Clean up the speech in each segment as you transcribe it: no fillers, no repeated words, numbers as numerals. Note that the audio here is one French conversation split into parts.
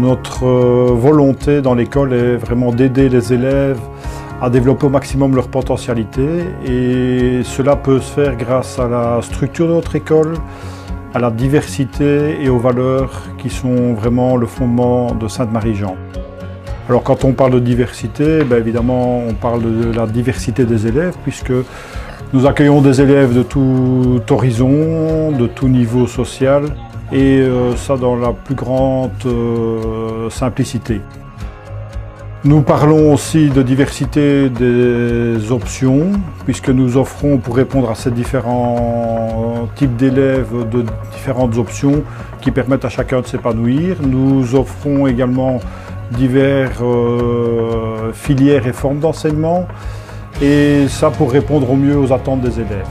Notre volonté dans l'école est vraiment d'aider les élèves à développer au maximum leur potentialité et cela peut se faire grâce à la structure de notre école, à la diversité et aux valeurs qui sont vraiment le fondement de Sainte-Marie-Jean. Alors quand on parle de diversité, évidemment on parle de la diversité des élèves puisque nous accueillons des élèves de tout horizon, de tout niveau social et ça dans la plus grande simplicité. Nous parlons aussi de diversité des options, puisque nous offrons, pour répondre à ces différents types d'élèves, de différentes options qui permettent à chacun de s'épanouir. Nous offrons également diverses filières et formes d'enseignement, et ça pour répondre au mieux aux attentes des élèves.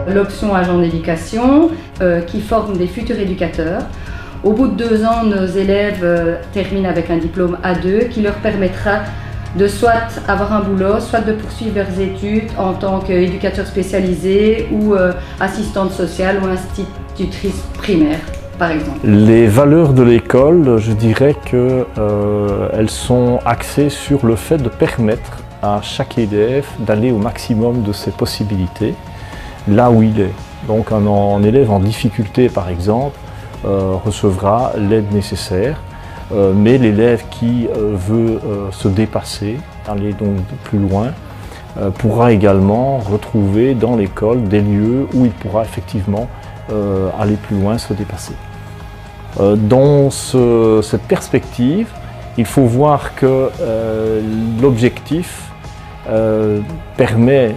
L'option agent d'éducation qui forme des futurs éducateurs. Au bout de 2 ans, nos élèves terminent avec un diplôme A2 qui leur permettra de soit avoir un boulot, soit de poursuivre leurs études en tant qu'éducateur spécialisé ou assistante sociale ou institutrice primaire, par exemple. Les valeurs de l'école, je dirais qu'elles sont axées sur le fait de permettre à chaque élève d'aller au maximum de ses possibilités là où il est. Donc un élève en difficulté par exemple recevra l'aide nécessaire, mais l'élève qui veut se dépasser, aller donc plus loin, pourra également retrouver dans l'école des lieux où il pourra effectivement aller plus loin, se dépasser. Dans cette perspective, il faut voir que l'objectif permet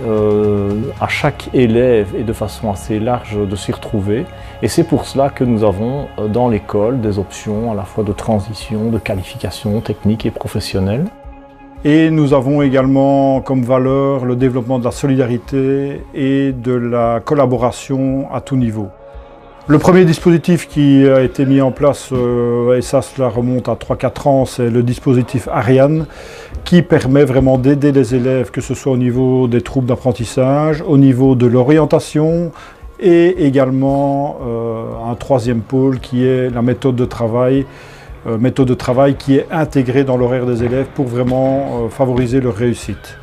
à chaque élève et de façon assez large de s'y retrouver et c'est pour cela que nous avons dans l'école des options à la fois de transition, de qualification technique et professionnelle. Et nous avons également comme valeur le développement de la solidarité et de la collaboration à tout niveau. Le premier dispositif qui a été mis en place, et ça cela remonte à 3-4 ans, c'est le dispositif Ariane qui permet vraiment d'aider les élèves, que ce soit au niveau des troubles d'apprentissage, au niveau de l'orientation et également un troisième pôle qui est la méthode de travail qui est intégrée dans l'horaire des élèves pour vraiment favoriser leur réussite.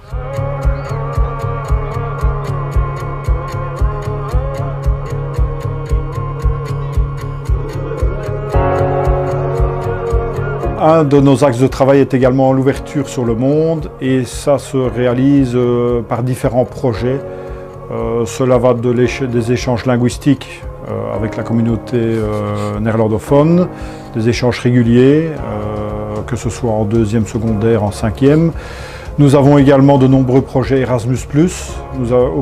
Un de nos axes de travail est également l'ouverture sur le monde et ça se réalise par différents projets. Cela va des échanges linguistiques avec la communauté néerlandophone, des échanges réguliers, que ce soit en 2e secondaire, en 5e. Nous avons également de nombreux projets Erasmus+,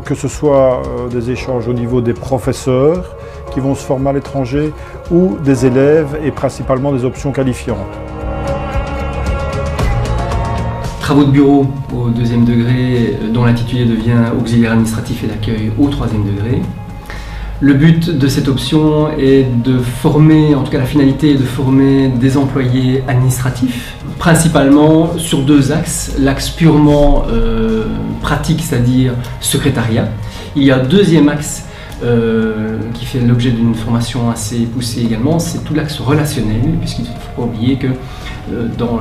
que ce soit des échanges au niveau des professeurs qui vont se former à l'étranger ou des élèves et principalement des options qualifiantes. Travaux de bureau au 2e degré dont l'intitulé devient auxiliaire administratif et d'accueil au 3e degré. Le but de cette option est de former, en tout cas la finalité est de former des employés administratifs, principalement sur 2 axes. L'axe purement pratique, c'est-à-dire secrétariat. Il y a un 2e axe qui fait l'objet d'une formation assez poussée également, c'est tout l'axe relationnel, puisqu'il ne faut pas oublier que dans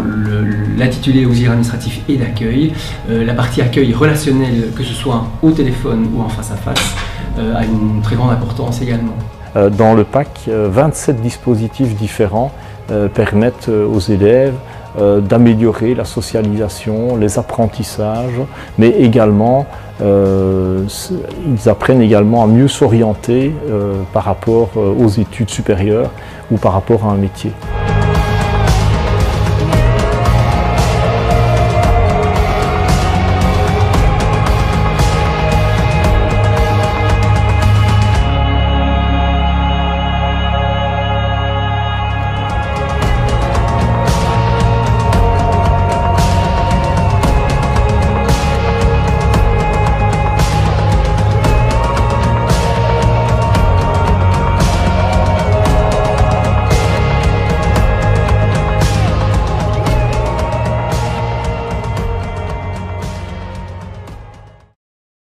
l'intitulé auxiliaire administratif et d'accueil, la partie accueil relationnel, que ce soit au téléphone ou en face à face, a une très grande importance également. Dans le PAC, 27 dispositifs différents permettent aux élèves d'améliorer la socialisation, les apprentissages, mais également ils apprennent également à mieux s'orienter par rapport aux études supérieures ou par rapport à un métier.